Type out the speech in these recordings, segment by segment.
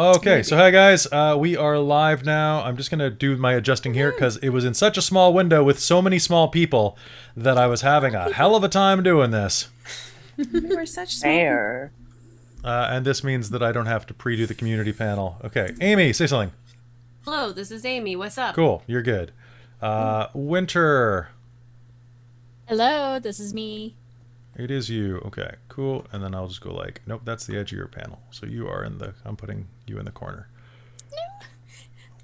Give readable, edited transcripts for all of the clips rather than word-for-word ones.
Okay, so hi guys, we are live now. I'm just gonna do my adjusting here because it was in such a small window with so many small people that I was having a hell of a time doing this. We were such small. And this means that I don't have to pre-do the community panel. Okay, Amy, say something. Hello, this is Amy. What's up? Cool, you're good. Winter. Hello, this is me. It is you. Okay, cool. And then I'll just go like, nope, that's the edge of your panel. So you are in the, I'm putting you in the corner.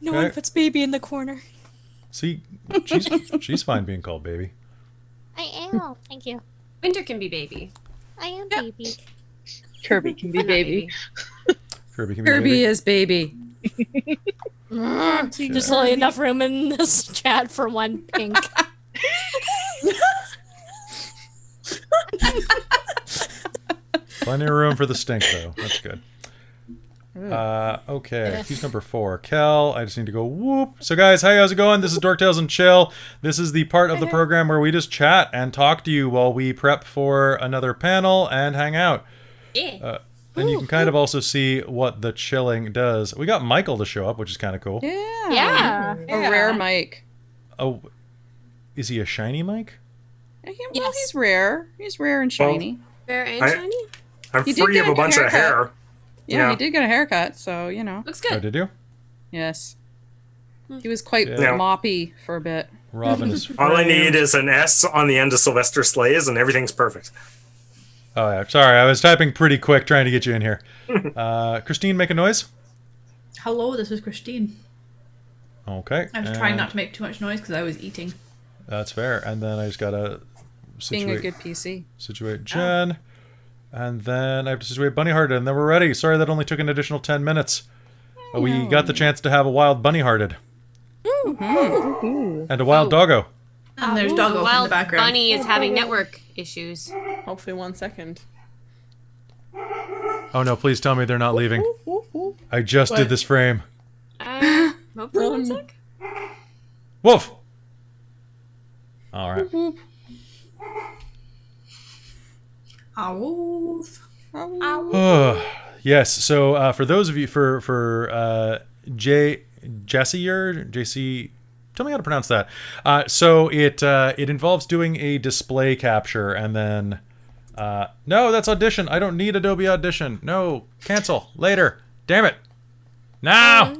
No Okay. one puts baby in the corner. See, she's fine being called baby. I am. Thank you. Winter can be baby. I am baby. Kirby can be I'm not baby. Kirby can be Kirby baby. is baby. There's only enough room in this chat for one pink. Plenty of room for the stink, though. That's good. Okay, who's number 4? Kel, I just need to go whoop. So guys, hey, how's it going? This is Dork Tales and Chill. This is the part of the program where we just chat and talk to you while we prep for another panel and hang out. Yeah. And you can kind of also see what the chilling does. We got Michael to show up, which is kind of cool. Yeah. A rare mic. Oh, is he a shiny mic? Well, Yes. he's rare. He's rare and shiny. Fair and I- shiny. I'm He did free get of a a bunch of haircut. hair. Yeah, Yeah. he did get a haircut, so, you know. Looks Oh, good. did you? Yes. He was quite Yeah. moppy for a bit. Robin is All I framed. need is an S on the end of Sylvester Slay's and everything's perfect. Oh yeah, sorry, I was typing pretty quick trying to get you in here. Christine, make a noise. Hello, this is Christine. Okay. I was trying not to make too much noise because I was eating. That's fair. And then I just gotta Being a situate, good PC. situate Jen. And then I have to situate Bunny Hearted, and then we're ready. Sorry that only took an additional 10 minutes. We got the chance to have a wild Bunny Hearted. And a wild doggo. And there's Doggo in the Wild background. Bunny is having network issues. Hopefully 1 second. Oh no, please tell me they're not leaving. I just did this frame. Hopefully 1 sec. Wolf! Alright. Yes, so for those of you, for Jesse or JC, tell me how to pronounce that. So it involves doing a display capture and then, no, that's Audition. I don't need Adobe Audition. No, cancel, later. Damn it. Now!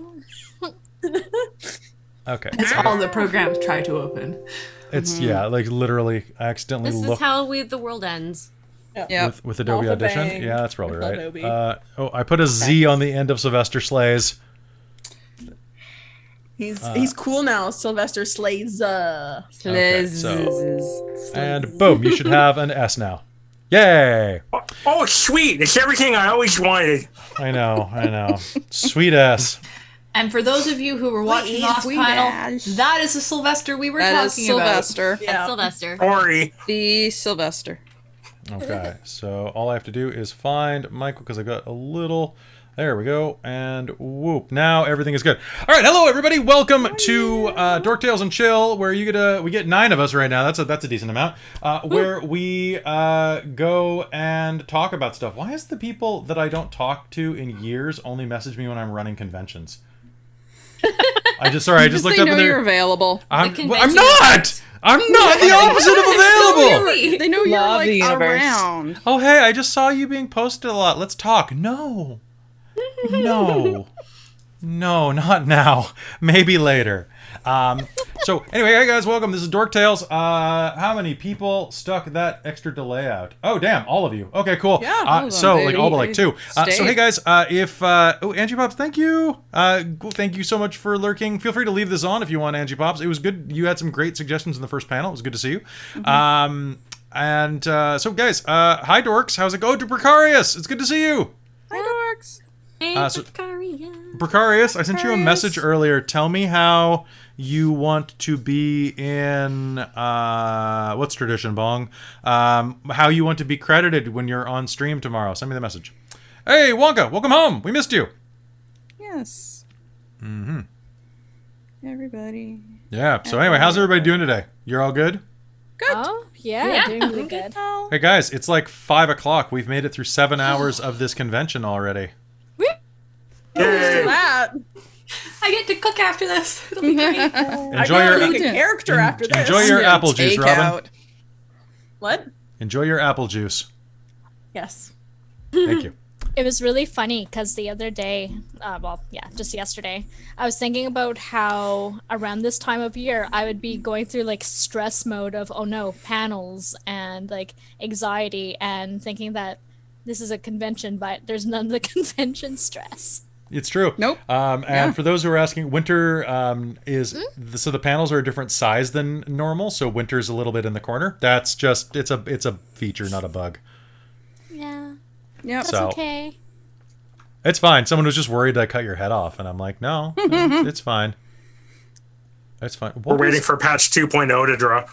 Okay. That's all the programs try to open. It's, yeah, like literally, I accidentally This is looked how the world ends. Yeah. with Adobe Off a Audition. bang. Yeah, that's probably right. Adobe. Oh, I put a Z on the end of Sylvester Slay's. He's cool now, Sylvester Slays. Okay, so- And boom, you should have an S now. Yay! Oh, sweet! It's everything I always wanted. I know. Sweet S. And for those of you who were watching last sweet panel, ass. that is the Sylvester we were That is talking about. Sylvester. That's Sylvester. Sorry. The Sylvester. Okay, so all I have to do is find Michael because I got a little. There we go, and whoop! Now everything is good. All right, hello everybody. Welcome to Dork Tales and Chill, where we get 9 of us right now. That's a decent amount. Where we go and talk about stuff. Why is the people that I don't talk to in years only message me when I'm running conventions? I just looked They up know and you're they're. available. I'm convention not. I'm not the opposite of available. They know you're Love the like universe. around. Oh, hey, I just saw you being posted a lot. Let's talk. No. No. No, not now. Maybe later. So, anyway, hey guys, welcome. This is Dork Tales. How many people stuck that extra delay out? Oh, damn, all of you. Okay, cool. Yeah, well done, so, like, baby. all but like 2. So, Stay. hey guys, Angie Pops, thank you. Thank you so much for lurking. Feel free to leave this on if you want, Angie Pops. It was good. You had some great suggestions in the first panel. It was good to see you. So, guys, hi, Dorks. How's it go? To Precarious. It's good to see you. Hi, dorks. So- Precarious, I sent you a message earlier. Tell me how you want to be in what's tradition, Bong? How you want to be credited when you're on stream tomorrow. Send me the message. Hey, Wonka, welcome home. We missed you. Yes. Mm-hmm. Everybody. Yeah. So anyway, how's everybody doing today? You're all good? Good. Oh, yeah, doing really good. Oh, Hey guys, it's like 5 o'clock. We've made it through 7 hours of this convention already. Yay. That. I get to cook after this. It'll be great. I Enjoy gotta your make a character after this. enjoy your apple juice, Take Robin. out. What? Enjoy your apple juice. Yes. Thank you. It was really funny because the other day, just yesterday, I was thinking about how around this time of year I would be going through like stress mode of, oh no, panels and like anxiety, and thinking that this is a convention, but there's none of the convention stress. It's true. Nope. And for those who are asking, winter so the panels are a different size than normal. So winter's a little bit in the corner. That's just it's a feature, not a bug. Yeah, Yep. that's So- okay. It's fine. Someone was just worried I cut your head off, and I'm like, no, it's fine. It's fine. We're What waiting is- for patch 2.0 to drop.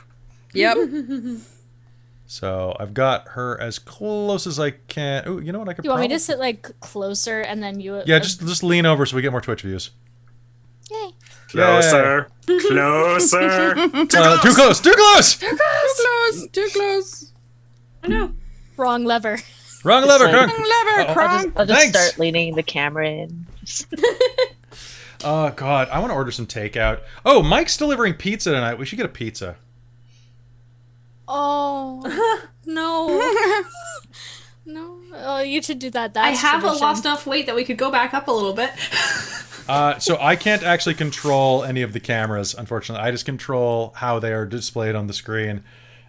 Yep. So I've got her as close as I can. Oh, you know what? I could. Do you want me probably- to sit like closer and then you? Yeah, just lean over so we get more Twitch views. Yay. Closer. Closer. Too close. Too close. Too close. Too close. Oh no. Wrong lever. Wrong lever, like- Krunk. Lever, Uh-oh. Kronk. I'll just Thanks. start leaning the camera in. Oh God, I want to order some takeout. Oh, Mike's delivering pizza tonight. We should get a pizza. Oh no. No. Oh, you should do that. That's I have tradition. lost enough weight that we could go back up a little bit. So I can't actually control any of the cameras, unfortunately. I just control how they are displayed on the screen.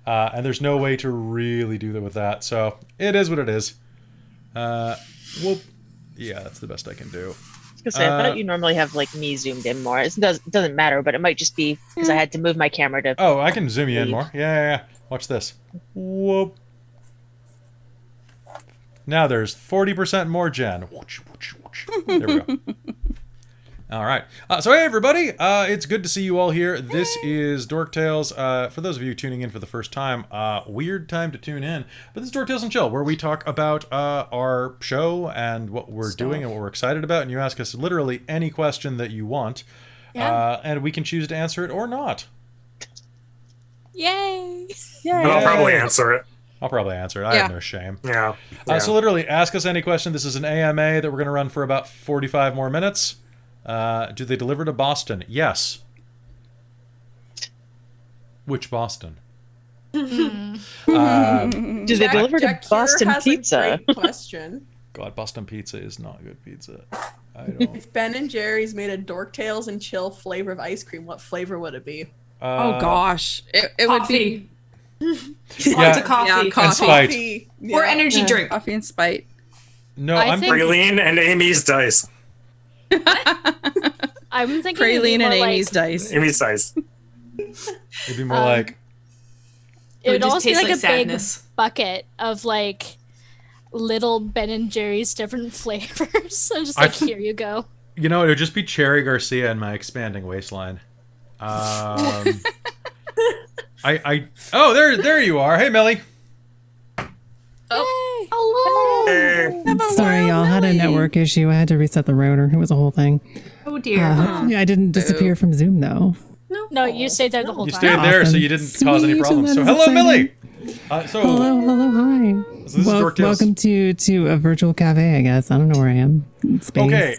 And there's no way to really do that with that. So it is what it is. Well, yeah, that's the best I can do. Because I thought you normally have like me zoomed in more. It doesn't matter, but it might just be because I had to move my camera to. Oh, I can zoom you in more. Yeah. Watch this. Whoop. Now there's 40% more Jen. There we go. All right. So hey, everybody. It's good to see you all here. This is Dork Tales. For those of you tuning in for the first time, weird time to tune in. But this is Dork Tales and Chill, where we talk about our show and what we're doing and what we're excited about. And you ask us literally any question that you want. Yeah. And we can choose to answer it or not. Yay. And I'll probably answer it. I'll probably answer it. I have no shame. Yeah. So literally, ask us any question. This is an AMA that we're going to run for about 45 more minutes. Do they deliver to Boston? Yes. Which Boston? Do they deliver to Jack Boston has Pizza? A great question. God, Boston pizza is not good pizza. I don't. If Ben and Jerry's made a Dork Tales and Chill flavor of ice cream, what flavor would it be? Oh gosh, it would be Lots of coffee. Yeah, coffee. And Spite. Coffee. Or Yeah. energy drink. coffee and spite. No, I I'm think- Praline and Amy's Dice. I'm thinking it'd be Praline more and like, Amy's dice. Amy's Dice. it'd be more like It would just almost be taste like like a sadness. big bucket of like little Ben and Jerry's different flavors. I'm just I like, th- here you go. it would just be Cherry Garcia and my expanding waistline. Oh, there you are. Hey, Millie. Yay. Hey. Sorry, y'all. Had a network issue. I had to reset the router. It was a whole thing. Oh dear. Yeah, I didn't disappear from Zoom though. No, you stayed there the whole You time. stayed there, so Awesome. you didn't cause any Sweet, problems. that So is hello, exciting. Millie. Hello, hi. So this is Dork Tales. Welcome to a virtual cafe, I guess. I don't know where I am. In space. Okay,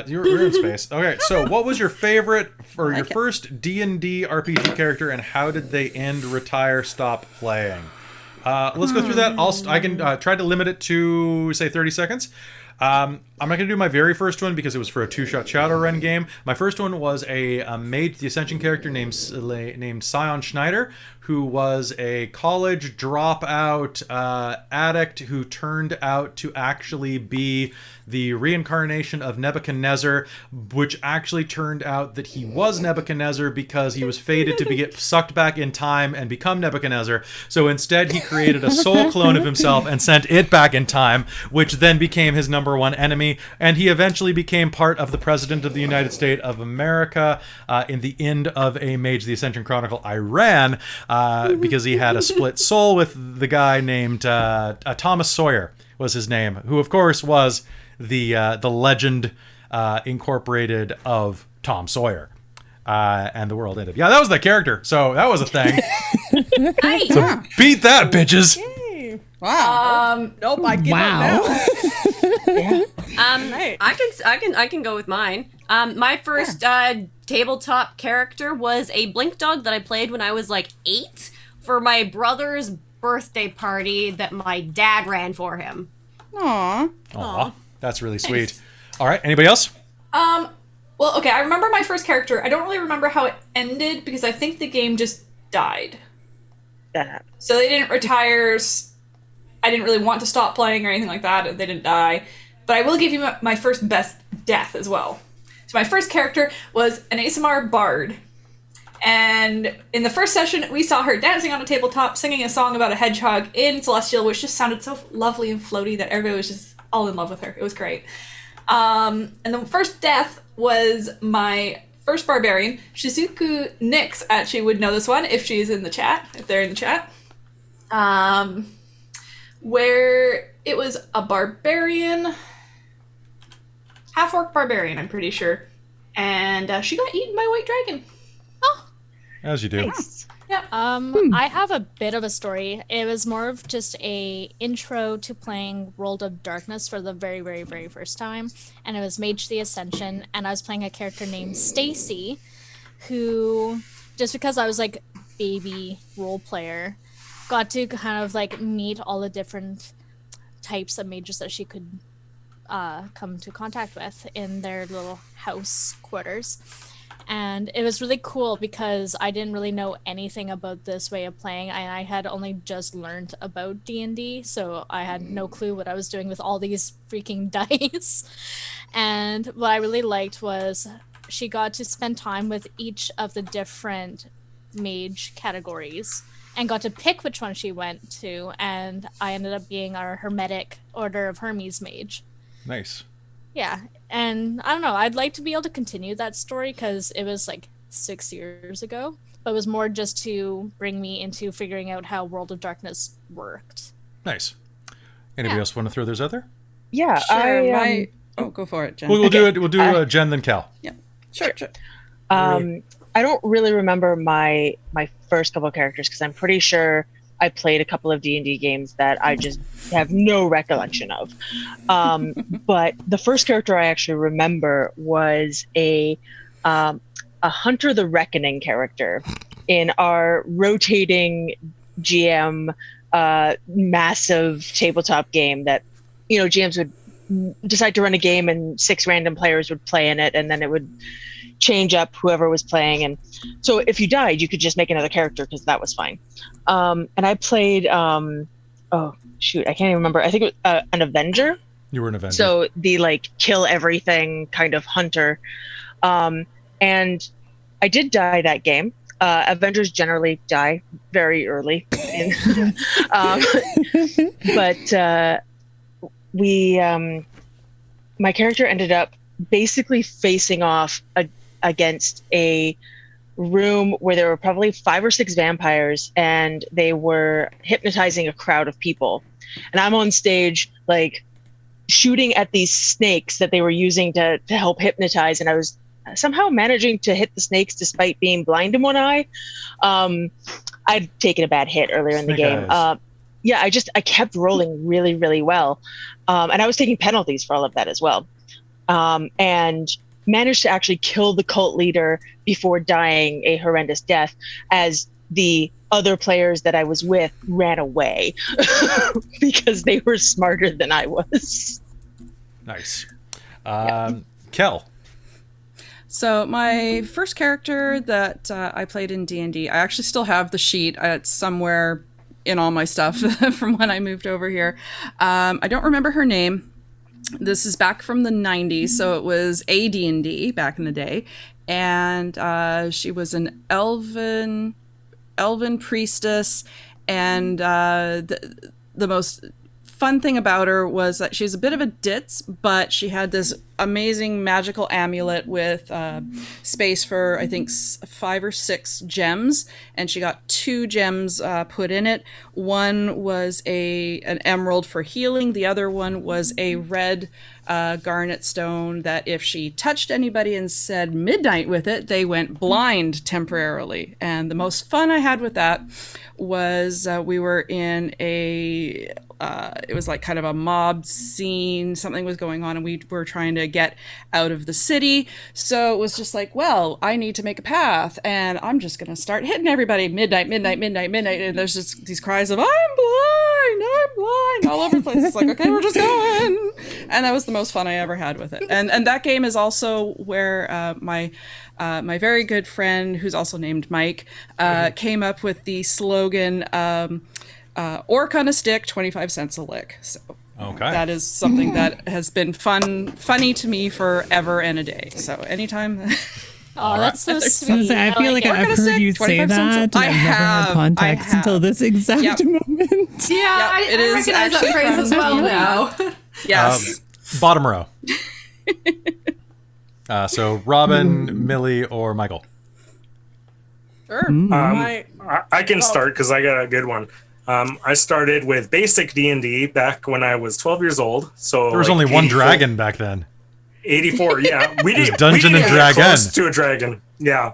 you're in space. Okay, so what was your favorite or your first D&D RPG character, and how did they end, retire, stop playing? Let's go through that. I can try to limit it to say 30 seconds. I'm not going to do my very first one because it was for a two-shot Shadowrun game. My first one was a Mage the Ascension character named Sion Schneider, who was a college dropout addict who turned out to actually be the reincarnation of Nebuchadnezzar, which actually turned out that he was Nebuchadnezzar because he was fated to get sucked back in time and become Nebuchadnezzar. So instead, he created a soul clone of himself and sent it back in time, which then became his number one enemy. And he eventually became part of the President of the United States of America in the end of a Mage the Ascension Chronicle I ran because he had a split soul with the guy named Thomas Sawyer was his name, who of course was the legend incorporated of Tom Sawyer. And the world ended. Yeah, that was the character. So that was a thing. Nice. So beat that, bitches. Wow. Nope, I give Wow. up now. Right. I can go with mine. My first tabletop character was a blink dog that I played when I was like 8 for my brother's birthday party that my dad ran for him. Aww. Aw, that's really sweet. All right, anybody else? Well, okay, I remember my first character. I don't really remember how it ended because I think the game just died. That happened. So they didn't retire. I didn't really want to stop playing or anything like that. They didn't die. But I will give you my first best death as well. So my first character was an ASMR bard. And in the first session, we saw her dancing on a tabletop, singing a song about a hedgehog in Celestial, which just sounded so lovely and floaty that everybody was just all in love with her. It was great. And the first death was my first barbarian. Shizuku Nix actually would know this one if she's in the chat, if they're in the chat. Where it was a barbarian, half-orc barbarian, I'm pretty sure. And she got eaten by a white dragon. As you do. Nice. Yeah. I have a bit of a story. It was more of just a intro to playing World of Darkness for the very, very, very first time, and it was Mage the Ascension, and I was playing a character named Stacy, who, just because I was like baby role player, got to kind of like meet all the different types of mages that she could come to contact with in their little house quarters. And it was really cool because I didn't really know anything about this way of playing. I had only just learned about D&D, so I had no clue what I was doing with all these freaking dice. And what I really liked was she got to spend time with each of the different mage categories and got to pick which one she went to, and I ended up being our Hermetic Order of Hermes mage. Nice. Yeah, and I don't know, I'd like to be able to continue that story because it was like 6 years ago, but it was more just to bring me into figuring out how World of Darkness worked. Nice. Anybody else want to throw theirs out there? Yeah, Sure, Oh, go for it, Jen. We'll do it. We'll do Jen then Cal. Sure. I don't really remember my first couple of characters because I'm pretty sure I played a couple of D&D games that I just have no recollection of. But the first character I actually remember was a Hunter the Reckoning character in our rotating GM massive tabletop game that, GMs would decide to run a game and 6 random players would play in it, and then it would change up whoever was playing. And so if you died, you could just make another character because that was fine. And I played, I can't even remember. I think it was an Avenger. You were an Avenger. So the kill everything kind of hunter. And I did die that game. Avengers generally die very early. But my character ended up basically facing off against a room where there were probably 5 or 6 vampires, and they were hypnotizing a crowd of people. And I'm on stage, shooting at these snakes that they were using to help hypnotize. And I was somehow managing to hit the snakes despite being blind in one eye. I'd taken a bad hit earlier in the game. I kept rolling really, really well. And I was taking penalties for all of that as well. And managed to actually kill the cult leader before dying a horrendous death as the other players that I was with ran away because they were smarter than I was. Nice. Kel. So my first character that I played in D&D, I actually still have the sheet. It's somewhere in all my stuff from when I moved over here. I don't remember her name. This is back from the 90s, so it was AD&D back in the day. And she was an elven priestess, and the most fun thing about her was that she was a bit of a ditz, but she had this amazing magical amulet with space for, I think, 5 or 6 gems, and she got 2 gems put in it. One was an emerald for healing. The other one was a red garnet stone that if she touched anybody and said midnight with it, they went blind temporarily. And the most fun I had with that was we were in a it was like kind of a mob scene. Something was going on and we were trying to get out of the city. So it was just like, well, I need to make a path and I'm just going to start hitting everybody. Midnight. And there's just these cries of, I'm blind, all over the place. It's like, okay, we're just going. And that was the most fun I ever had with it. And that game is also where my very good friend, who's also named Mike, came up with the slogan, orc on a stick, 25 cents a lick. So Okay. that is something that has been funny to me forever and a day. So anytime. Oh, that's so I sweet. feel like I've heard you say 25 cents. that. And I've never had context until this exact moment. Yeah, I recognize that phrase as well now. Yes. Bottom row. So Robin, Millie, or Michael. Sure. I can start because I got a good one. I started with basic D&D back when I was 12 years old. So There was like only one 84 dragon back then. 84, yeah. We did Dungeon and get Dragon. close to a dragon, yeah.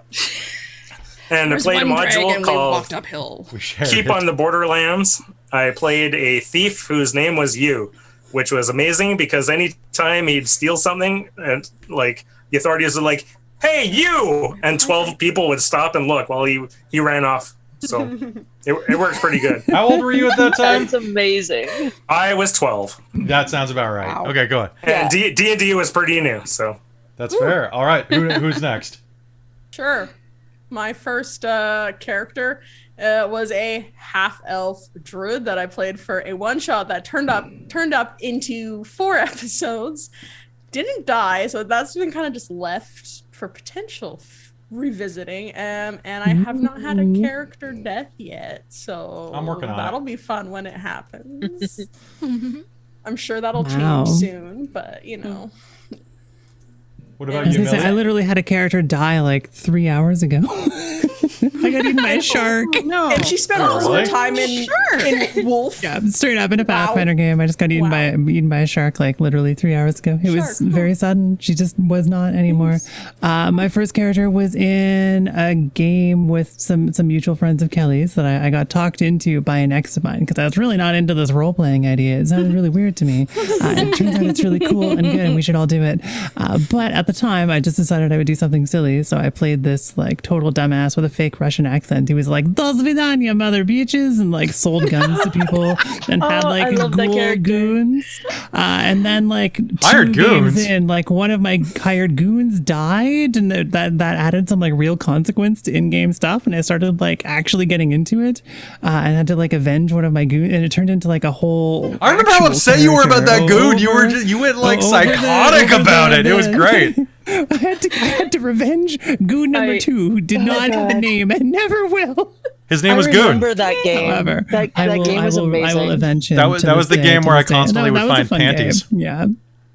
And I played a module we called walked uphill. We shared Keep it. on the Borderlands. I played a thief whose name was You, which was amazing because anytime he'd steal something, and like the authorities were like, "Hey, you!" and 12 people would stop and look while he ran off. So it worked pretty good. How old were you at that time? That's amazing. I was 12, That sounds about right. Wow. Okay, go ahead. and D&D was pretty new. So That's fair. All right, who's next? Sure. My first character was a half-elf druid that I played for a one-shot that turned up into 4 episodes. Didn't die, so that's been kind of just left for potential revisiting. And I have not had a character death yet, so I'm working on that'll it. be fun when it happens. I'm sure that'll Wow. change soon, but you know. What about As you, I said, I Millie? literally had a character die like 3 hours ago. I got eaten by a shark. No. And she spent Oh, all really? her time in Wolf. Yeah, straight up in a Pathfinder game. I just got eaten by a shark like literally 3 hours ago. It was very sudden. She just was not anymore. My first character was in a game with some mutual friends of Kelly's that I got talked into by an ex of mine because I was really not into this role playing idea. It sounded really weird to me. And it turns out it's really cool and good, and we should all do it. But at the time, I just decided I would do something silly, so I played this like total dumbass with a fake Russian accent. He was like, "Dos vidanya, mother beaches," and like sold guns to people and had Oh, like I love that ghoul character. goons. And then like Hired two games goons? in, like one of my hired goons died, and that added some like real consequence to in-game stuff. And I started like actually getting into it, and had to like avenge one of my goons, and it turned into like a whole. I remember how actual upset you were about that character goon. over- You went like over psychotic the- about over it. It was the- great. I had to revenge goon number 2, who did not have a name and never will. His name I was Goon. remember that game. However, that I game was will amazing. avenge him. That was to the this day, game to where I this day. constantly would That was a find fun panties. game. Yeah.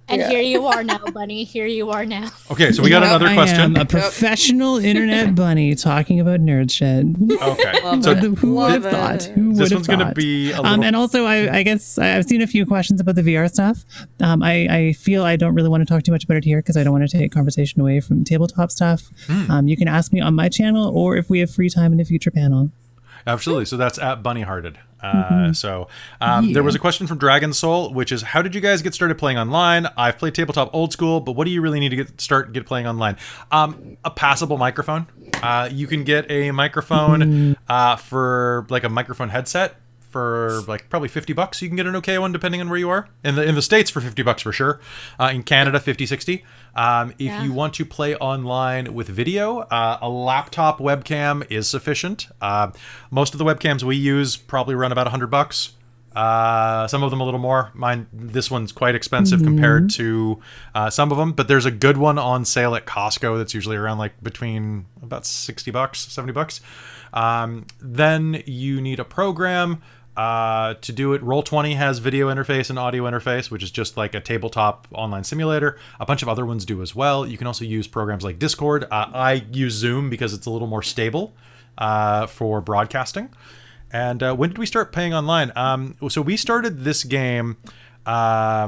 And here you are now, Bunny. Here you are now. Okay, so we got another I question. am a professional internet bunny talking about nerd shit. Okay, so Who would have thought? Who would this have one's gonna thought? be a little. And also, I guess I've seen a few questions about the VR stuff. I feel I don't really want to talk too much about it here because I don't want to take conversation away from tabletop stuff. You can ask me on my channel, or if we have free time in a future panel. Absolutely. So that's at Bunny Hearted. So there was a question from Dragon Soul, which is, how did you guys get started playing online? I've played tabletop old school, but what do you really need to get playing online? A passable microphone. You can get a microphone for like a microphone headset for like probably $50. You can get an okay one depending on where you are. In the States for $50 for sure. In Canada, 50, 60. If you want to play online with video, a laptop webcam is sufficient. Most of the webcams we use probably run about $100. Some of them a little more. This one's quite expensive compared to some of them, but there's a good one on sale at Costco that's usually around like between about $60, $70. Then you need a program. To do it, Roll20 has video interface and audio interface, which is just like a tabletop online simulator. A bunch of other ones do as well. You can also use programs like Discord. I use Zoom because it's a little more stable for broadcasting. And when did we start playing online? So we started this game. Yeah,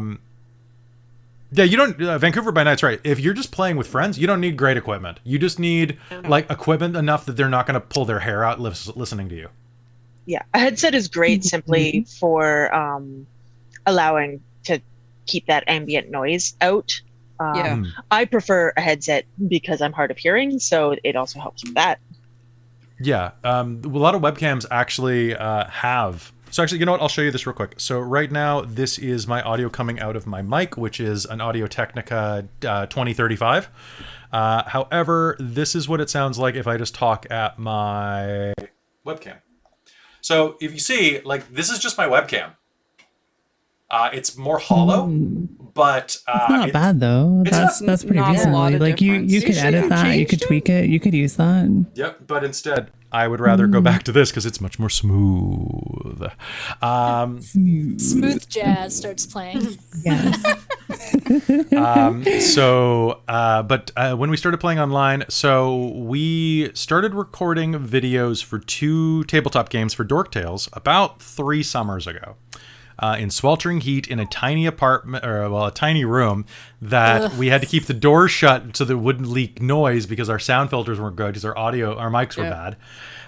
you don't. Vancouver by Night's right. If you're just playing with friends, you don't need great equipment. You just need like equipment enough that they're not going to pull their hair out listening to you. Yeah, a headset is great simply for allowing to keep that ambient noise out. I prefer a headset because I'm hard of hearing, so it also helps with that. Yeah, a lot of webcams actually have. So actually, you know what? I'll show you this real quick. So right now, this is my audio coming out of my mic, which is an Audio-Technica 2035. However, this is what it sounds like if I just talk at my webcam. So if you see, like, this is just my webcam. It's more hollow, but it's not bad though. That's pretty reasonable. Like you could edit that, you could tweak it, you could use that. Yep, but instead, I would rather go back to this because it's much more smooth. Smooth jazz starts playing. Yes. But when we started playing online, so we started recording videos for 2 tabletop games for Dork Tales about 3 summers ago. In sweltering heat in a tiny apartment, a tiny room that we had to keep the doors shut so that it wouldn't leak noise because our sound filters weren't good because our mics were bad.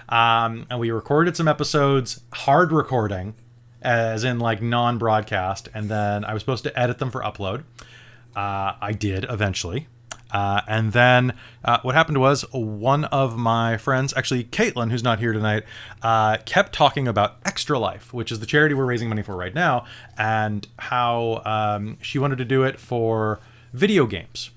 And we recorded some episodes, hard recording, as in like non-broadcast, and then I was supposed to edit them for upload. I did eventually. And then what happened was one of my friends, actually Caitlin, who's not here tonight, kept talking about Extra Life, which is the charity we're raising money for right now, and how she wanted to do it for video games.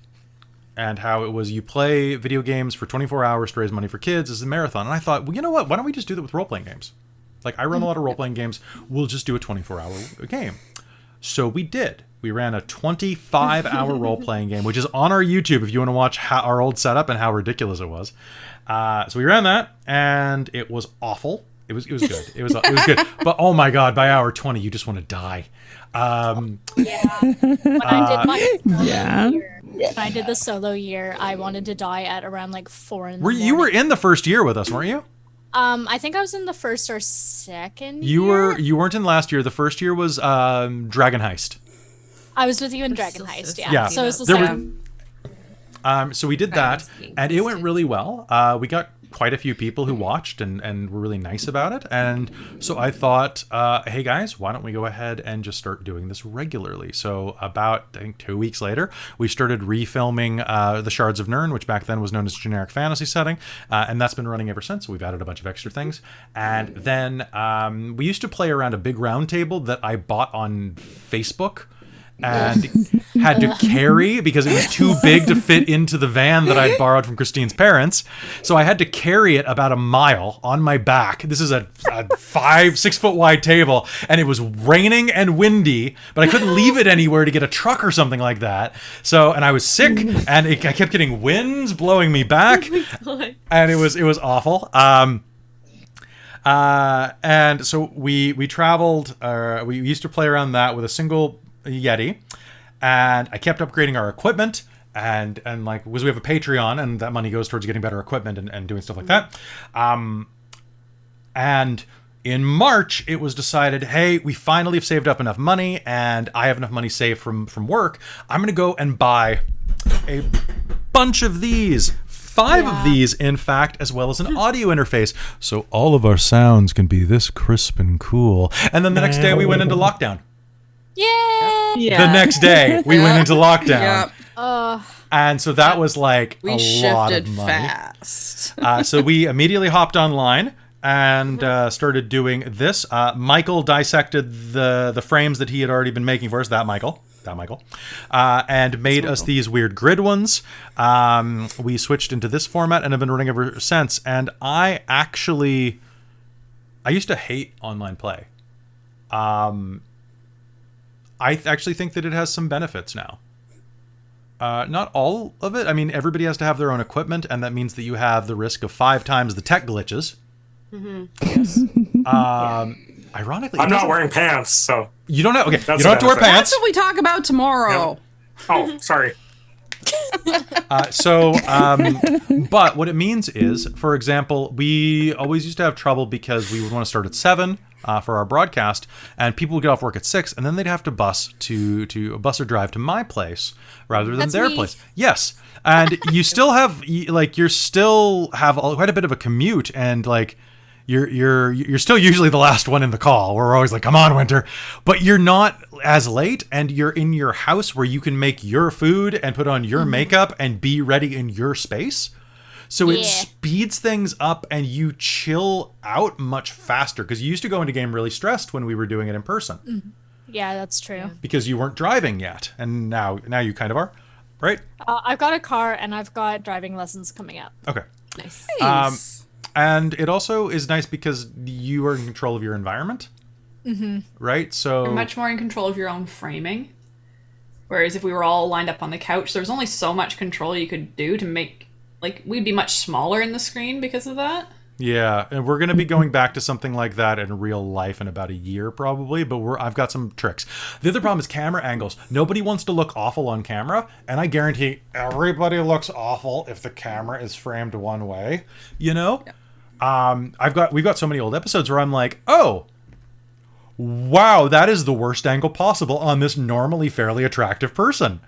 And how it was you play video games for 24 hours to raise money for kids as a marathon. And I thought, well, you know what? Why don't we just do that with role-playing games? Like, I run a lot of role-playing games. We'll just do a 24-hour game. So we did. We ran a 25-hour role-playing game, which is on our YouTube if you want to watch our old setup and how ridiculous it was. So we ran that, and it was awful. It was good. It was good. But oh my god, by hour 20, you just want to die. When I did the solo year, I wanted to die at around like 4 in the morning. You were in the first year with us, weren't you? I think I was in the first or second year. You weren't in last year. The first year was Dragon Heist. I was with you in Dragon Heist, yeah. So it was the same. So we did that, and it went really well. We got quite a few people who watched and were really nice about it. And so I thought, hey guys, why don't we go ahead and just start doing this regularly? So about, I think, 2 weeks later, we started refilming the Shards of Nirn, which back then was known as generic fantasy setting. And that's been running ever since. We've added a bunch of extra things. And then we used to play around a big round table that I bought on Facebook and had to carry because it was too big to fit into the van that I'd borrowed from Christine's parents. So I had to carry it about a mile on my back. This is a 5-6 foot wide table, and it was raining and windy, but I couldn't leave it anywhere to get a truck or something like that. So, and I was sick, and I kept getting winds blowing me back, and it was awful. And so we traveled. We used to play around that with a single Yeti, and I kept upgrading our equipment, and like, because we have a Patreon, and that money goes towards getting better equipment and doing stuff like that. And in March, it was decided, hey, we finally have saved up enough money, and I have enough money saved from work. I'm gonna go and buy a bunch of these. 5 of these, in fact, as well as an audio interface, so all of our sounds can be this crisp and cool. And then the next day we went into lockdown. Yay! The next day we went into lockdown. Yep. And so that was like we a lot of money. Fast. So we immediately hopped online and started doing this. Michael dissected the frames that he had already been making for us. That Michael. And made us these weird grid ones. We switched into this format and have been running ever since. And I used to hate online play. I actually think that it has some benefits now. Not all of it. I mean, everybody has to have their own equipment, and that means that you have the risk of 5 times the tech glitches. Yes. Ironically, I'm not wearing pants, so you don't have. Okay, you don't have to wear pants. That's what we talk about tomorrow. Yeah. Oh, sorry. But what it means is, for example, we always used to have trouble because we would want to start at 7 for our broadcast, and people would get off work at 6, and then they'd have to bus or drive to my place rather than their place. Yes, and you still have quite a bit of a commute, and like, you're still usually the last one in the call. We're always like, come on, Winter. But you're not as late, and you're in your house where you can make your food and put on your makeup and be ready in your space. So it speeds things up, and you chill out much faster, because you used to go into game really stressed when we were doing it in person. Yeah, that's true. Because you weren't driving yet, and now you kind of are, right? I've got a car, and I've got driving lessons coming up. Okay. Nice. And it also is nice because you are in control of your environment. Right? So You're much more in control of your own framing. Whereas if we were all lined up on the couch, there's only so much control you could do to make, like, we'd be much smaller in the screen because of that. yeah, and we're going to be going back to something like that in real life in about a year probably, but I've got some tricks. The other problem is camera angles. Nobody wants to look awful on camera, and I guarantee everybody looks awful if the camera is framed one way, you know? Yeah. We've got so many old episodes where I'm like, oh, wow, that is the worst angle possible on this normally fairly attractive person.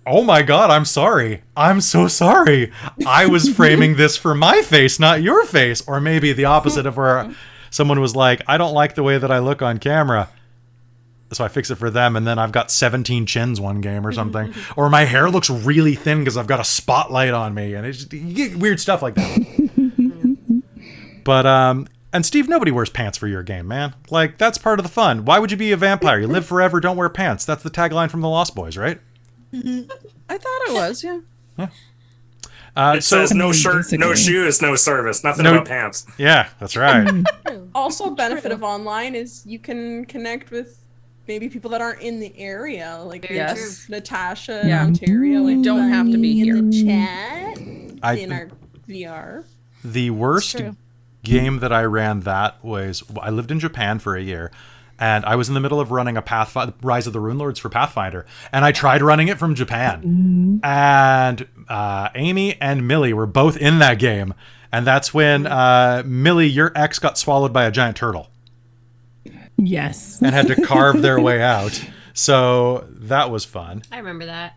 Oh my God, I'm sorry. I'm so sorry. I was framing this for my face, not your face. Or maybe the opposite of where someone was like, I don't like the way that I look on camera, so I fix it for them, and then I've got 17 chins one game or something. Or my hair looks really thin because I've got a spotlight on me, and it's just, you get weird stuff like that. But, and Steve, nobody wears pants for your game, man. Like, that's part of the fun. Why would you be a vampire? You live forever, don't wear pants. That's the tagline from The Lost Boys, right? I thought it was, yeah. It says no shirt, no shoes, no service. Nothing about pants. Yeah, that's right. Also, benefit of online is you can connect with maybe people that aren't in the area, like Natasha in Ontario. Like, don't have to be here. In the chat in our VR. The worst game that I ran that was, I lived in Japan for a year, and I was in the middle of running a Rise of the Runelords for Pathfinder, and I tried running it from Japan. And Amy and Millie were both in that game, and that's when Millie, your ex, got swallowed by a giant turtle. Yes. And had to carve their way out. So that was fun. I remember that.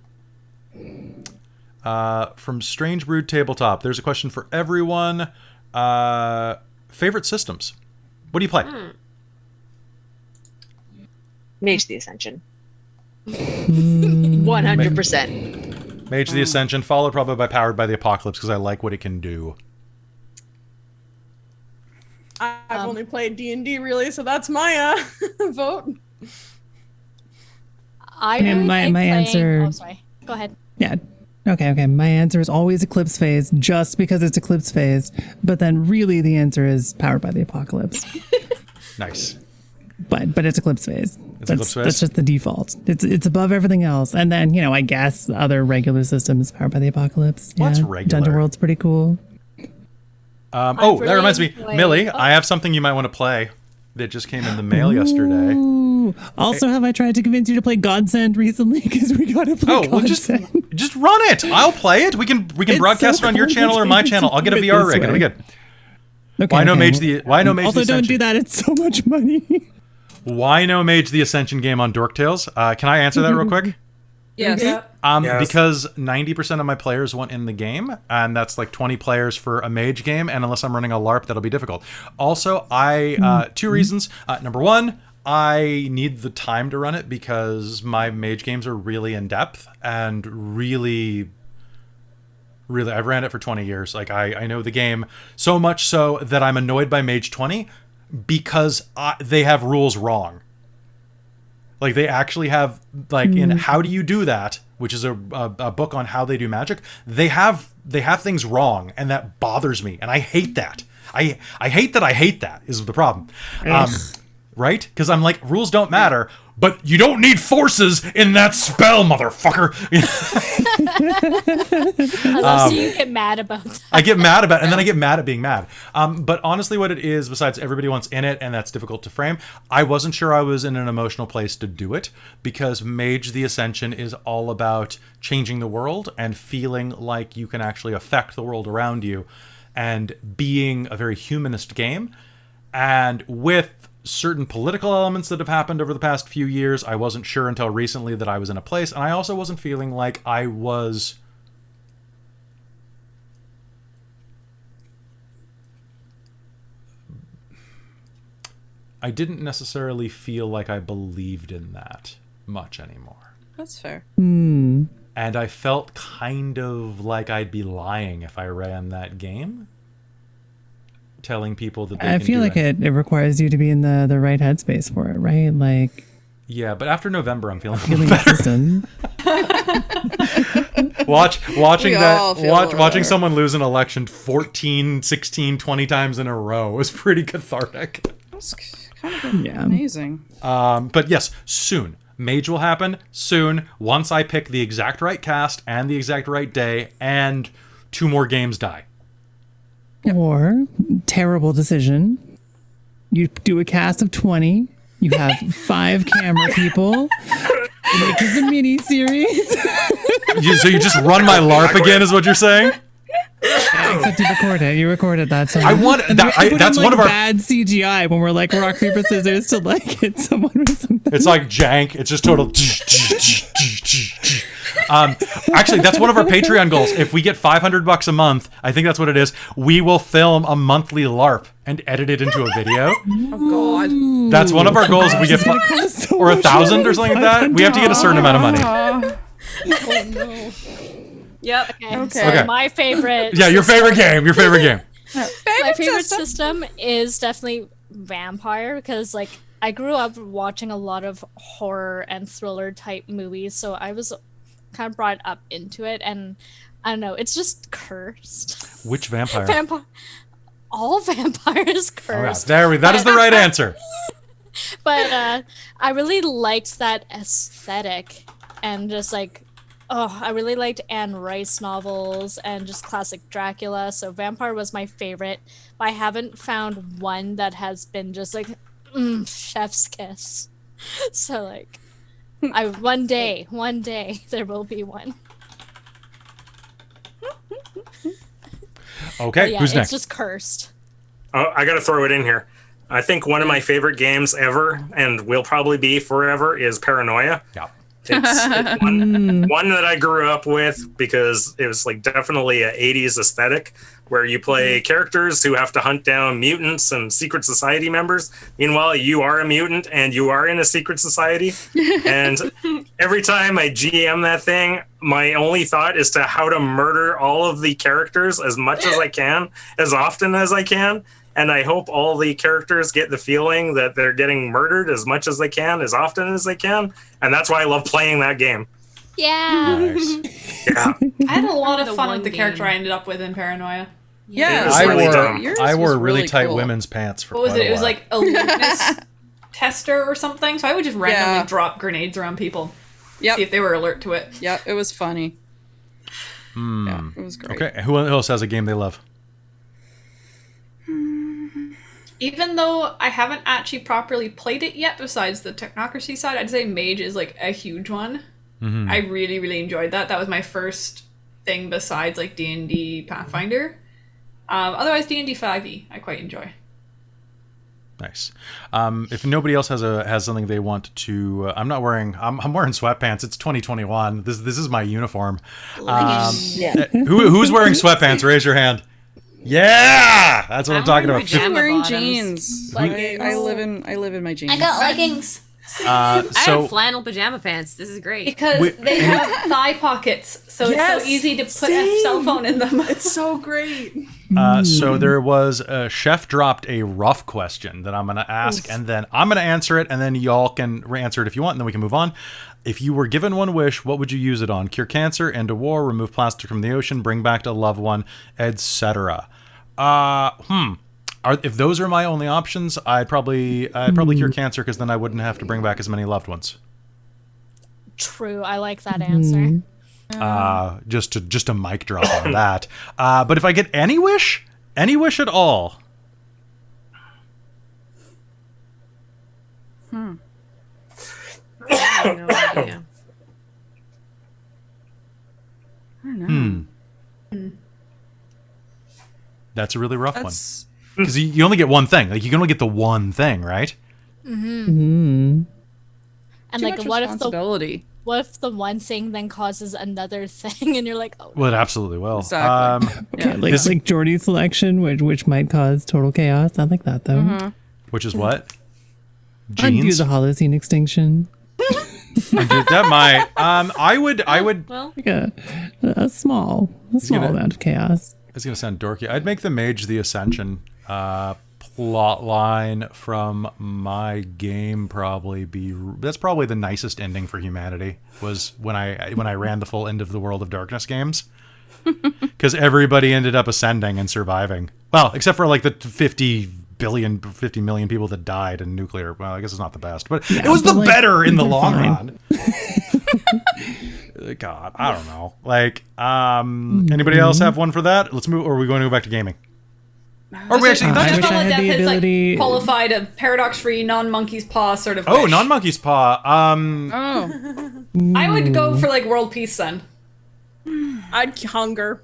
From Strange Brood Tabletop, there's a question for everyone. Favorite systems? What do you play? Mage the Ascension. 100%. Mage the Ascension, followed probably by Powered by the Apocalypse, because I like what it can do. I've only played D&D, really, so that's my vote. I really my like answer. playing... Oh, sorry. Go ahead. Yeah. Okay. My answer is always Eclipse Phase, just because it's Eclipse Phase. But then really the answer is Powered by the Apocalypse. Nice. But it's Eclipse Phase. Eclipse Phase? That's just the default. It's above everything else. And then, I guess other regular systems, Powered by the Apocalypse. What's regular? Dungeon World's pretty cool. That reminds me. Millie, I have something you might want to play that just came in the mail yesterday. Also, have I tried to convince you to play Godsend recently? Because we got to play Godsend. Just run it. I'll play it. We can broadcast it on your channel or my channel. I'll get a VR rig. It'll be good. Okay, Why no Mage the Also, don't do that. It's so much money. Why no Mage the Ascension game on Dork Tales? Can I answer that real quick? Yes. Yes. Because 90% of my players want in the game, and that's like 20 players for a mage game, and unless I'm running a LARP, that'll be difficult. Also, two reasons. Number one, I need the time to run it because my mage games are really in depth and really, I've ran it for 20 years. Like I know the game so much so that I'm annoyed by Mage 20 because they have rules wrong. Like they actually have in How Do You Do That, which is a book on how they do magic. They have things wrong, and that bothers me, and I hate that. I hate that. I hate that is the problem. Right? Because I'm like, rules don't matter, but you don't need forces in that spell, motherfucker. I love seeing you get mad about that. I get mad about it, and then I get mad at being mad. But honestly, what it is, besides everybody wants in it, and that's difficult to frame, I wasn't sure I was in an emotional place to do it, because Mage the Ascension is all about changing the world and feeling like you can actually affect the world around you, and being a very humanist game. And with certain political elements that have happened over the past few years, I wasn't sure until recently that I was in a place, and I also wasn't feeling like I was I didn't necessarily feel like I believed in that much anymore. That's fair. And I felt kind of like I'd be lying if I ran that game, telling people that they I can feel do like it requires you to be in the right headspace for it, right? Like, yeah, but after November, I'm feeling feeling better. system. Watching someone lose an election 14, 16, 20 times in a row was pretty cathartic. That's kind of amazing. But yes, soon. Mage will happen soon, once I pick the exact right cast and the exact right day, and 2 more games die. Or, terrible decision, you do a cast of 20, you have 5 camera people, you make this a mini-series. So you just run my LARP again, is what you're saying? Except you recorded that. So I want that. That's one of our bad CGI when we're like rock paper scissors to like hit someone with something. It's like jank. It's just total. Actually, that's one of our Patreon goals. If we get $500 a month, I think that's what it is. We will film a monthly LARP and edit it into a video. Oh God, that's one of our goals. If we get or 1,000 or something like that, we have to get a certain amount of money. Oh no. Yep. Okay. So my favorite. Yeah, your favorite game. Your favorite game. My favorite system is definitely Vampire because, like, I grew up watching a lot of horror and thriller type movies, so I was kind of brought up into it, and I don't know, it's just cursed. Which vampire? All vampires cursed. That is the right answer. But I really liked that aesthetic, and just like, I really liked Anne Rice novels and just classic Dracula, so Vampire was my favorite. But I haven't found one that has been just like, chef's kiss. So like, one day there will be one. Okay, yeah, who's next? It's just cursed. Oh, I got to throw it in here. I think one of my favorite games ever, and will probably be forever, is Paranoia. Yeah. It's one that I grew up with because it was like definitely a 80s aesthetic where you play characters who have to hunt down mutants and secret society members. Meanwhile, you are a mutant and you are in a secret society. And every time I GM that thing, my only thought is to how to murder all of the characters as much as I can, as often as I can. And I hope all the characters get the feeling that they're getting murdered as much as they can, as often as they can. And that's why I love playing that game. Yeah. Nice. Yeah. I had a lot of The fun one with the game. character I ended up with in Paranoia. yeah. was really dumb. I wore really tight cool. women's pants for What was quite it? a It was while. like a alertness tester or something. So I would just randomly drop grenades around people, see if they were alert to it. Yep, it was funny. Yeah, it was great. Okay, who else has a game they love? Even though I haven't actually properly played it yet, besides the technocracy side, I'd say Mage is like a huge one. I really, really enjoyed that. That was my first thing besides like D&D Pathfinder. Otherwise, D&D 5e I quite enjoy. Nice. If nobody else has something they want to, I'm wearing sweatpants. It's 2021. This is my uniform. Who's wearing sweatpants? Raise your hand. Yeah, that's what I'm talking about. pajama I'm wearing bottoms. jeans. Leggings. I live in my jeans. I got leggings. I So have flannel pajama pants. This is great. Because they have thigh pockets, so it's so easy to put a cell phone in them. It's so great. so there was Chef dropped a rough question that I'm going to ask, and then I'm going to answer it, and then y'all can answer it if you want, and then we can move on. If you were given one wish, what would you use it on? Cure cancer, end a war, remove plastic from the ocean, bring back a loved one, etc. If those are my only options, I'd probably cure cancer, because then I wouldn't have to bring back as many loved ones. True, I like that answer. Just a mic drop on that. But if I get any wish at all. I have no idea. I don't know. That's a really rough one. That's Because you only get one thing. Like, you can only get the one thing, right? And too like, much what if responsibility. the one thing then causes another thing, and you're like, oh, Well, it absolutely will. Exactly. Yeah, like Jordy's selection, which might cause total chaos. I like that though. Which is what? Undo jeans. the Holocene extinction. That might. I would. Well, Like a small amount of chaos. It's gonna sound dorky. I'd make the Mage the Ascension plot line from my game probably be. That's probably the nicest ending for humanity. Was when I ran the full End of the World of Darkness games, because everybody ended up ascending and surviving. Well, except for like the 50 million people that died in nuclear. Well, I guess it's not the best, but it was the better in the long run. God, I don't know. Like, anybody else have one for that? Let's move. Or are we going to go back to gaming? Or we actually I Just wish I Call of had Death the has ability. like qualified a paradox-free, non-monkey's paw sort of. Oh, wish. non-monkey's paw. Oh. I would go for like world peace then. I'd hunger.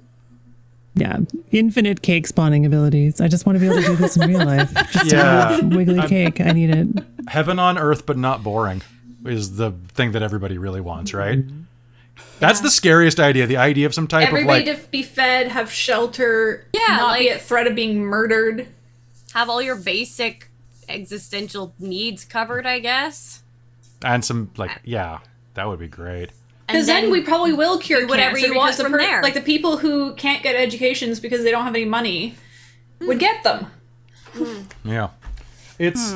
Yeah, infinite cake spawning abilities. I just want to be able to do this in real life. Just Yeah. a wiggly cake. I need it. Heaven on earth, but not boring, is the thing that everybody really wants, right? That's the scariest idea. The idea of some type Everybody of like, to be fed, have shelter, Yeah, not be like- at threat of being murdered. have all your basic existential needs covered, I guess. and some like, yeah, that would be great. Because then we probably will cure whatever cancer you want because the from there. Like the people who can't get educations because they don't have any money would get them. Yeah, it's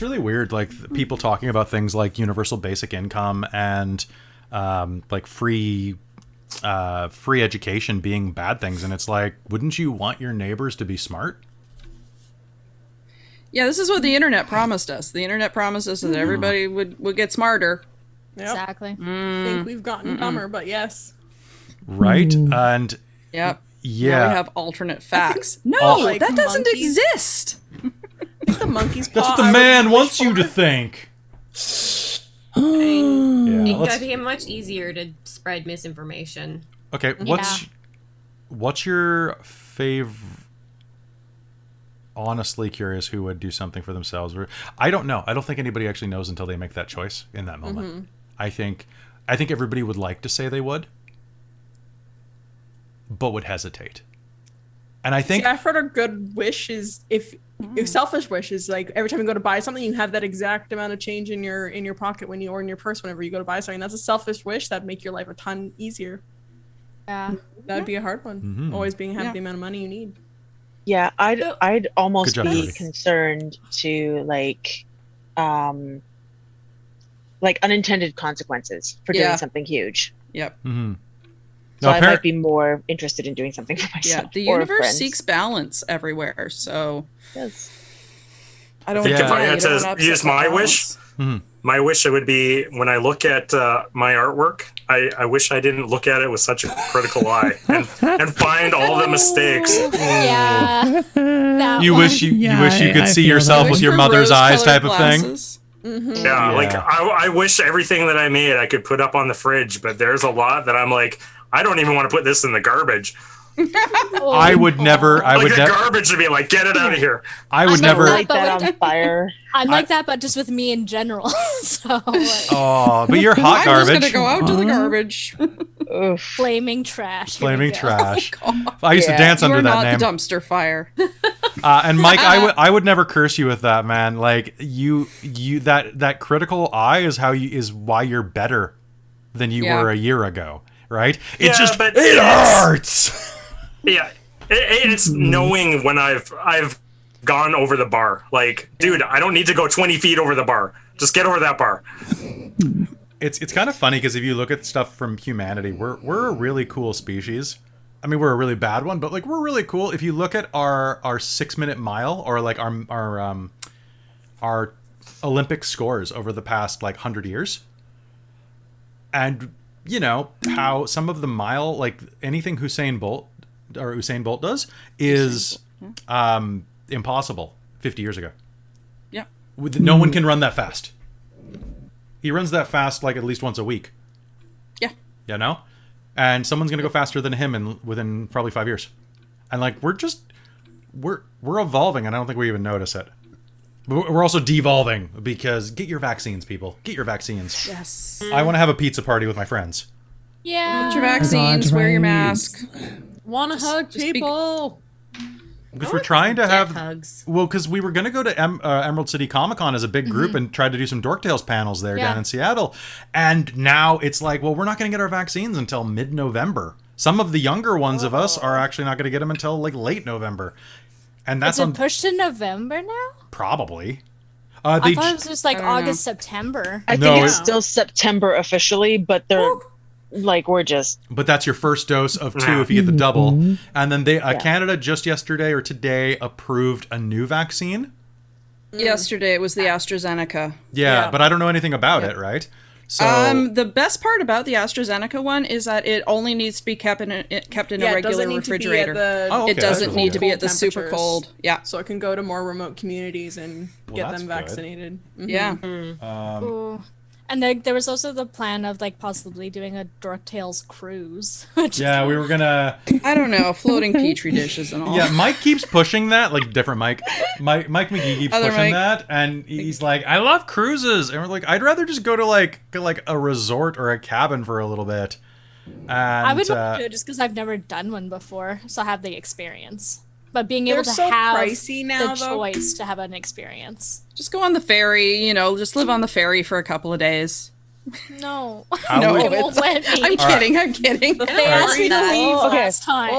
really weird. Like people talking about things like universal basic income and like free education being bad things, and it's like, wouldn't you want your neighbors to be smart? Yeah, this is what the internet promised us. The internet promised us that everybody would get smarter. Yep. Exactly. I think we've gotten dumber, but yes. Right? And Yep. yeah, Now we have alternate facts. No, like that doesn't monkeys- exist. The monkey's paw. that's what the I would man wish wants you for. to think. It Yeah, could be much easier to spread misinformation. okay, what's your favorite? Honestly curious who would do something for themselves. I don't know. I don't think anybody actually knows until they make that choice in that moment. I think everybody would like to say they would, but would hesitate. And I think See, I've heard a good wish is if selfish wish is like every time you go to buy something, you have that exact amount of change in your pocket when you or in your purse whenever you go to buy something. That's a selfish wish that'd make your life a ton easier. Yeah. That'd be a hard one. Always being have the amount of money you need. Yeah, I'd almost Good job, be Cody. concerned to like unintended consequences for doing Yeah. something huge. Yep. Mhm. So No, I might be more interested in doing something for Yeah, myself. the or universe friends. seeks balance everywhere, so Yes. I don't think if I know, had you to don't upset use that my balance. wish, my wish would be when I look at my artwork, I wish I didn't look at it with such a critical eye and find all the mistakes. Yeah. That you one. wish you Yeah, wish you I could see feel yourself that. with Wish your for mother's eyes rose-colored type of thing. glasses. Yeah, Yeah. like I wish everything that I made I could put up on the fridge, but there's a lot that I'm like, I don't even want to put this in the garbage. I would never. I Like would the never. garbage would be like, get it out of here. I would I'm never. not Light that on fire. I'm like that, but just with me in general. So, like, Oh, but you're hot I'm just garbage. gonna go out to the garbage. Oof. flaming trash. Here we Flaming go. trash. I used to Yeah. dance You under are that not name. the dumpster fire. And Mike, I would never curse you with that, man. Like you that critical eye is why you're better than you Yeah. were a year ago, right? It Yeah, just but it it's- hurts. Yeah, it's knowing when I've gone over the bar. Like, dude, I don't need to go 20 feet over the bar. Just get over that bar. It's kind of funny because if you look at stuff from humanity, we're a really cool species. I mean, we're a really bad one, but like we're really cool. If you look at our 6-minute mile or like our Olympic scores over the past like 100 years, and you know how some of the mile, like anything Usain Bolt does is impossible 50 years ago. Yeah. No one can run that fast. He runs that fast like at least once a week. Yeah. You know? And someone's going to go faster than him within probably 5 years. And like we're evolving, and I don't think we even notice it. But we're also devolving because get your vaccines, people. Get your vaccines. Yes. I want to have a pizza party with my friends. Yeah. Get your vaccines, God, wear your right. mask. Want to hug just be- people. Because we're trying to have hugs. well, because we were going to go to Emerald City Comic Con as a big group and try to do some Dork Tales panels there down in Seattle, and now it's like, well, we're not going to get our vaccines until mid-November. Some of the younger ones of us are actually not going to get them until like late November, and that's Is it pushed to November now? probably. I thought it was just like August, September. I think it's still September officially, but they're like, we're just. But that's your first dose of 2 if you get the double. And then Canada just yesterday or today approved a new vaccine. Yesterday it was the AstraZeneca. Yeah, but I don't know anything about it, right? So the best part about the AstraZeneca one is that it only needs to be kept in a regular refrigerator. It doesn't need to be at the super cold. Yeah. So it can go to more remote communities and get them vaccinated. Yeah. And there was also the plan of like possibly doing a Dork Tales cruise. Yeah, we were gonna. I don't know, floating petri dishes and all. Yeah, Mike keeps pushing that, like different Mike. Mike McGee keeps pushing that, and he's like, "I love cruises," and we're like, "I'd rather just go to like a resort or a cabin for a little bit." And, I would love to do it just because I've never done one before, so I have the experience. But being able to so have pricey now, the choice to have an experience. Just go on the ferry, just live on the ferry for a couple of days. No. No, it won't let me. I'm kidding. They asked me to leave last time.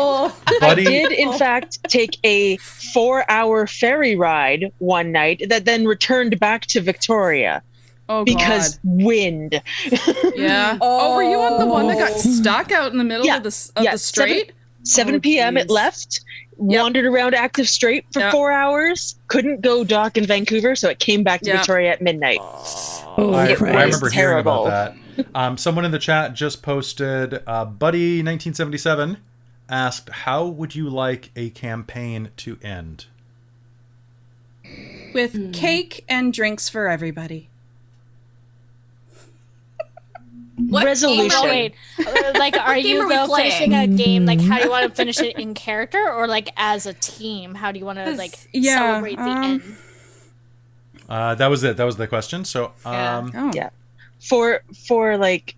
I did, in fact, take a 4-hour ferry ride one night that then returned back to Victoria. Because wind. Yeah. Oh, were you on the one that got stuck out in the middle of the strait? 7 p.m. it left. Wandered around Active Strait for 4 hours. Couldn't go dock in Vancouver, so it came back to Victoria at midnight. I remember hearing about that. Someone in the chat just posted, Buddy1977 asked, how would you like a campaign to end? With cake and drinks for everybody. Resolution. Oh, wait. Like, are you though finishing a game? Like, how do you want to finish it in character, or like as a team? How do you want to like celebrate the end? That was it. That was the question. So, for like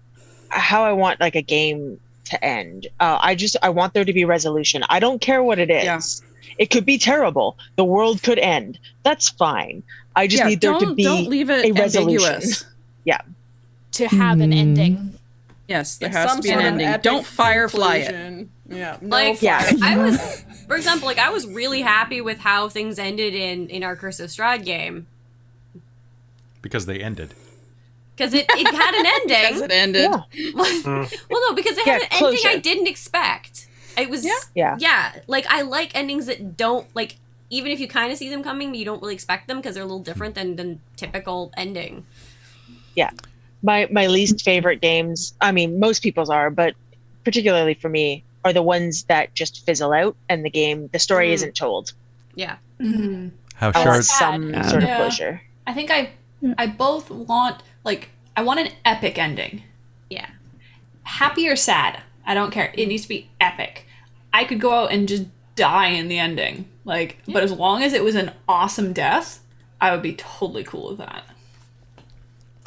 how I want like a game to end. I want there to be resolution. I don't care what it is. Yeah. It could be terrible. The world could end. That's fine. I just need there to be don't leave it a resolution. Ambiguous. Yeah. To have an ending. Yes, there has to be an ending. Don't firefly it. Yeah. I was, for example, I was really happy with how things ended in our Curse of Strahd game. Because they ended. Because it had an ending. Because it ended. Well, no, because it had an ending I didn't expect. It was, like, I like endings that don't, like, even if you kind of see them coming, you don't really expect them because they're a little different than typical ending. Yeah. My least favorite games, I mean, most people's are, but particularly for me, are the ones that just fizzle out and the story isn't told. Yeah. Mm-hmm. How I want some sort of closure. I think I both want, like, I want an epic ending. Yeah. Happy or sad, I don't care. It needs to be epic. I could go out and just die in the ending. Like, but as long as it was an awesome death, I would be totally cool with that.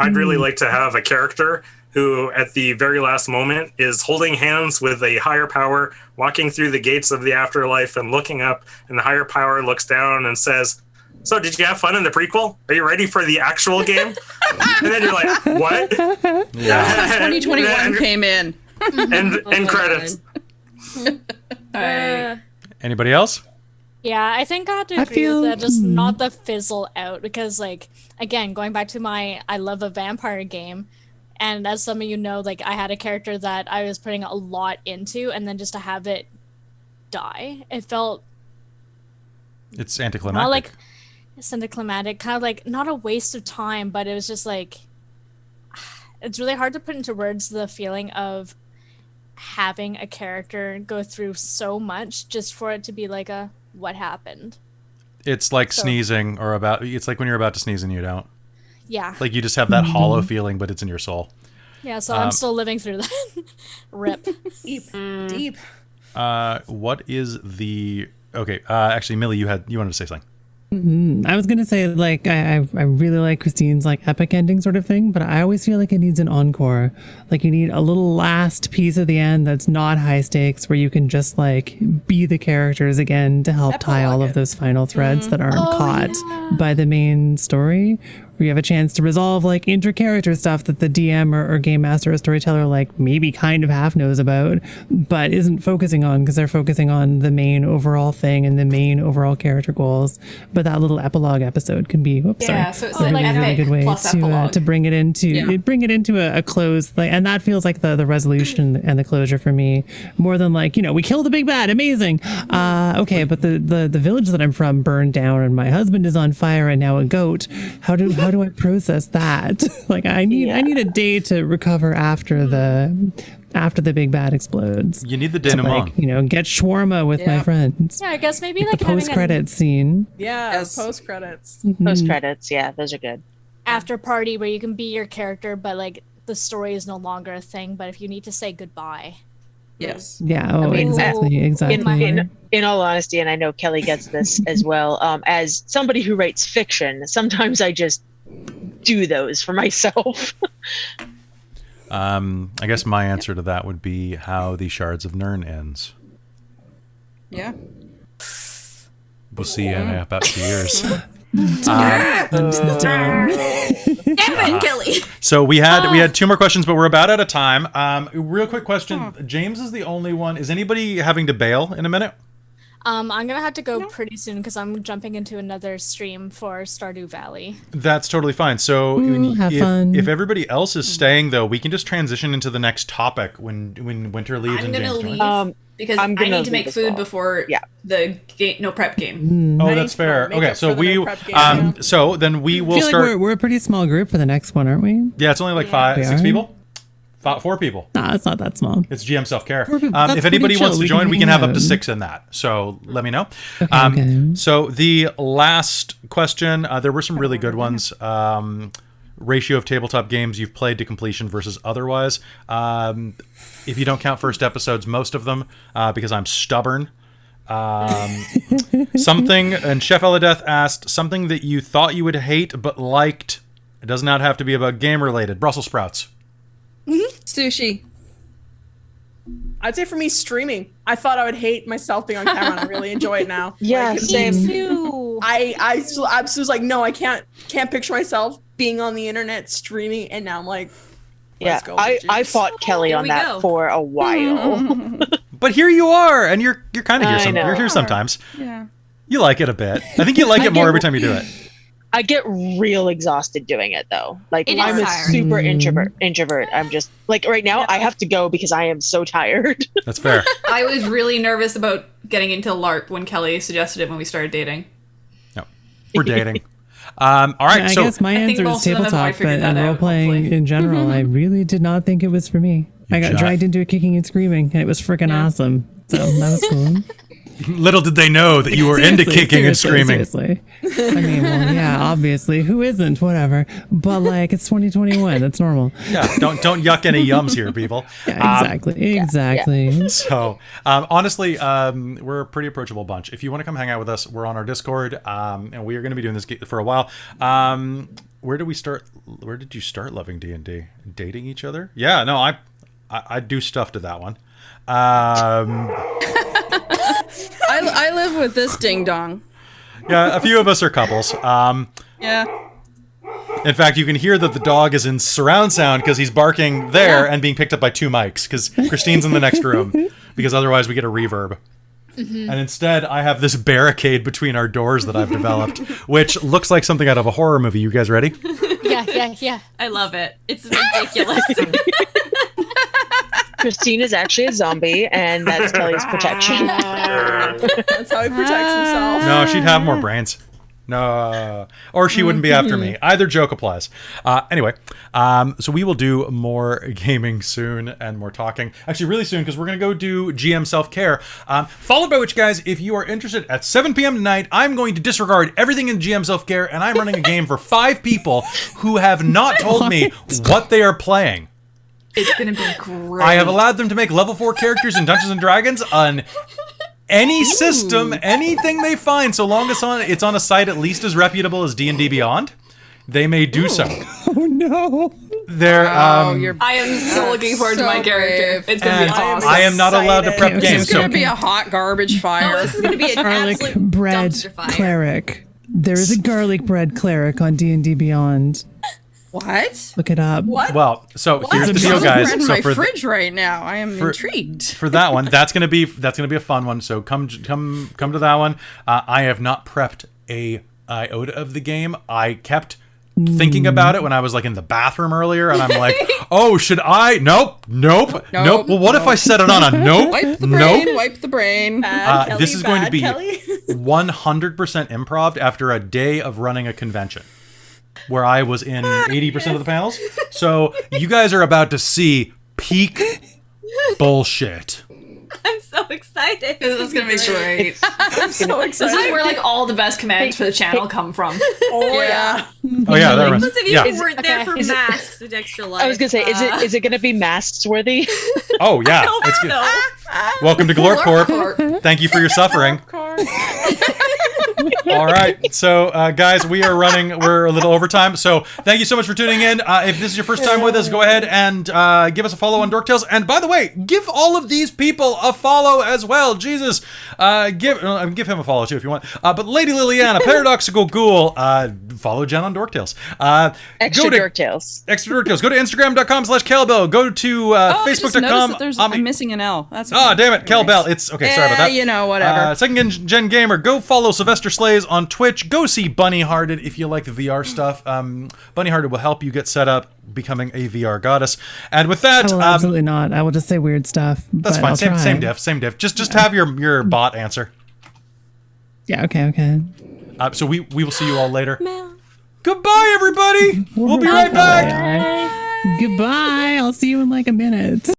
I'd really like to have a character who, at the very last moment, is holding hands with a higher power, walking through the gates of the afterlife and looking up, and the higher power looks down and says, "So, did you have fun in the prequel? Are you ready for the actual game?" And then you're like, "What?" Yeah. 2021 came in. And credits. Anybody else? Yeah, I think I have to agree with that. Just not the fizzle out, because, like, again, going back to I love a vampire game, and as some of you know, like, I had a character that I was putting a lot into, and then just to have it die, it felt. It's anticlimactic. Not like it's anticlimactic, kind of like not a waste of time, but it was just like it's really hard to put into words the feeling of having a character go through so much just for it to be like a what happened. It's like sneezing it's like when you're about to sneeze and you don't. Yeah. Like you just have that hollow feeling, but it's in your soul. Yeah, so I'm still living through that. Rip. Deep. What is the... Okay, actually, Millie, you wanted to say something. I was gonna say, like, I really like Christine's like epic ending sort of thing, but I always feel like it needs an encore. Like, you need a little last piece at the end that's not high stakes, where you can just like be the characters again to help tie all of those final threads that aren't caught by the main story. Where you have a chance to resolve like inter-character stuff that the DM or game master or storyteller like maybe kind of half knows about, but isn't focusing on because they're focusing on the main overall thing and the main overall character goals. But that little epilogue episode can be, so it's like a really good way to bring it into a close, like, and that feels like the resolution and the closure for me, more than like, we killed the big bad, amazing. Okay, but the village that I'm from burned down and my husband is on fire and now a goat. How do I process that? Like, I need a day to recover after the big bad explodes. You need the denouement. Like, get shawarma with my friends. Yeah, I guess maybe like the post-credits scene. Yeah, post-credits. Post-credits, yeah, those are good. After party where you can be your character, but like the story is no longer a thing. But if you need to say goodbye. Yes. Yeah. Oh, exactly. In all honesty, and I know Kelly gets this as well, as somebody who writes fiction, sometimes I just do those for myself. I guess my answer to that would be how the Shards of Nirn ends. Yeah. We'll see you in about 2 years. Damn it, Kelly. So we had 2 more questions, but we're about out of time. Real quick question. James is the only one. Is anybody having to bail in a minute? I'm gonna have to go pretty soon because I'm jumping into another stream for Stardew Valley. That's totally fine. So if everybody else is staying, though, we can just transition into the next topic when Winter leaves. I'm and gonna James leave because I need to make food before the no prep game. Oh, that's fair. Okay, so so then we will start. Like we're a pretty small group for the next one, aren't we? Yeah, it's only like 6 people. 4 people. Nah, it's not that small. It's GM self-care. If anybody wants to join, we can have up to 6 in that. So let me know. Okay. So the last question, there were some really good ones. Ratio of tabletop games you've played to completion versus otherwise. If you don't count first episodes, most of them, because I'm stubborn. Something, and Chef Eladeth asked, something that you thought you would hate but liked. It does not have to be about game related. Brussels sprouts. Sushi. I'd say for me, streaming. I thought I would hate myself being on camera, and I really enjoy it now. Yeah, same. Too. I was like, no, I can't picture myself being on the internet streaming, and now I'm like, let's go. I fought Kelly on that for a while. But here you are, and you're kind of here. You're here sometimes. Yeah. You like it a bit. I think you like it more every time you do it. I get real exhausted doing it though. Like, I'm a super introvert. I'm just like, right now I have to go because I am so tired. That's fair. I was really nervous about getting into LARP when Kelly suggested it when we started dating. No, we're dating. All right. I guess my answer is tabletop and role-playing in general. I really did not think it was for me. I got dragged into it kicking and screaming, and it was freaking awesome. So that was cool. Little did they know that you were into kicking and screaming. Seriously. I mean, well, yeah, obviously. Who isn't? Whatever. But like, it's 2021. That's normal. Yeah, don't yuck any yums here, people. Yeah, exactly. Yeah. So, honestly, we're a pretty approachable bunch. If you want to come hang out with us, we're on our Discord, and we are going to be doing this for a while. Where did we start? Where did you start loving D&D? Dating each other? Yeah, no, I do stuff to that one. I live with this ding dong. Yeah, a few of us are couples. Yeah. In fact, you can hear that the dog is in surround sound because he's barking there and being picked up by 2 mics because Christine's in the next room because otherwise we get a reverb. Mm-hmm. And instead, I have this barricade between our doors that I've developed, which looks like something out of a horror movie. You guys ready? Yeah. I love it. It's ridiculous. Christine is actually a zombie, and that's Kelly's protection. That's how he protects himself. No, she'd have more brains. No, or she wouldn't be after me. Either joke applies. Anyway, so we will do more gaming soon and more talking. Actually, really soon, because we're going to go do GM self-care. Followed by which, guys, if you are interested, at 7 p.m. tonight, I'm going to disregard everything in GM self-care, and I'm running a game for 5 people who have not told me what they are playing. It's going to be great. I have allowed them to make level 4 characters in Dungeons & Dragons on any system, anything they find, so long as it's on a site at least as reputable as D&D Beyond, they may do so. Oh no. They're I am so looking forward to my character. brave. It's gonna be awesome. I am not allowed to prep Okay, games. It's gonna So be a hot garbage fire. Oh, this is gonna be an Garlic absolute bread dumpster fire. cleric. There is a garlic bread cleric on D&D Beyond. What? Look it up. What? well, so here's the There's deal, a guys. bread in So my for fridge right now. I am intrigued. for that one, that's gonna be a fun one. So come to that one. I have not prepped a iota of the game. I kept thinking about it when I was like in the bathroom earlier, and I'm like, oh, should I? Nope. Well, what if I set it on a nope? Wipe the brain. Wipe the brain. Bad This is going to bad be Kelly. 100% improv after a day of running a convention where I was in 80% of the panels. So you guys are about to see peak bullshit. I'm so excited. This is gonna be great. I'm so This is excited. where like all the best commands for the channel come from. Oh yeah. Oh yeah, there was. Most of you Yeah. weren't there for Is it- masks and extra life. I was gonna say, is it gonna be masks worthy? Oh yeah, it's good. Welcome to Glorp Corp. Thank you for your suffering. All right, so guys, we're a little overtime, so thank you so much for tuning in. If this is your first time with us, go ahead and give us a follow on Dork Tales. And by the way, give all of these people a follow as well. Jesus, give him a follow too if you want. But Lady Liliana, Paradoxical Ghoul, follow Jen on Dork Tales. Extra Dork Tales. Extra Dork Tales. Go to Instagram.com/Kelbell. Go to I just noticed Facebook.com. that I'm missing an L. That's Oh, damn it, Kelbell. It's okay. Sorry about that. You know, whatever. Second Gen Gamer. Go follow Sylvester Slays on Twitch. Go see Bunny Hearted if you like the VR stuff. Bunny Hearted will help you get set up becoming a VR goddess. And with that, I will absolutely not. I will just say weird stuff. that's but fine. I'll Same try. diff. Just have your bot answer. Yeah. Okay. So we will see you all later. Goodbye, everybody. We'll be right back. Goodbye. I'll see you in like a minute.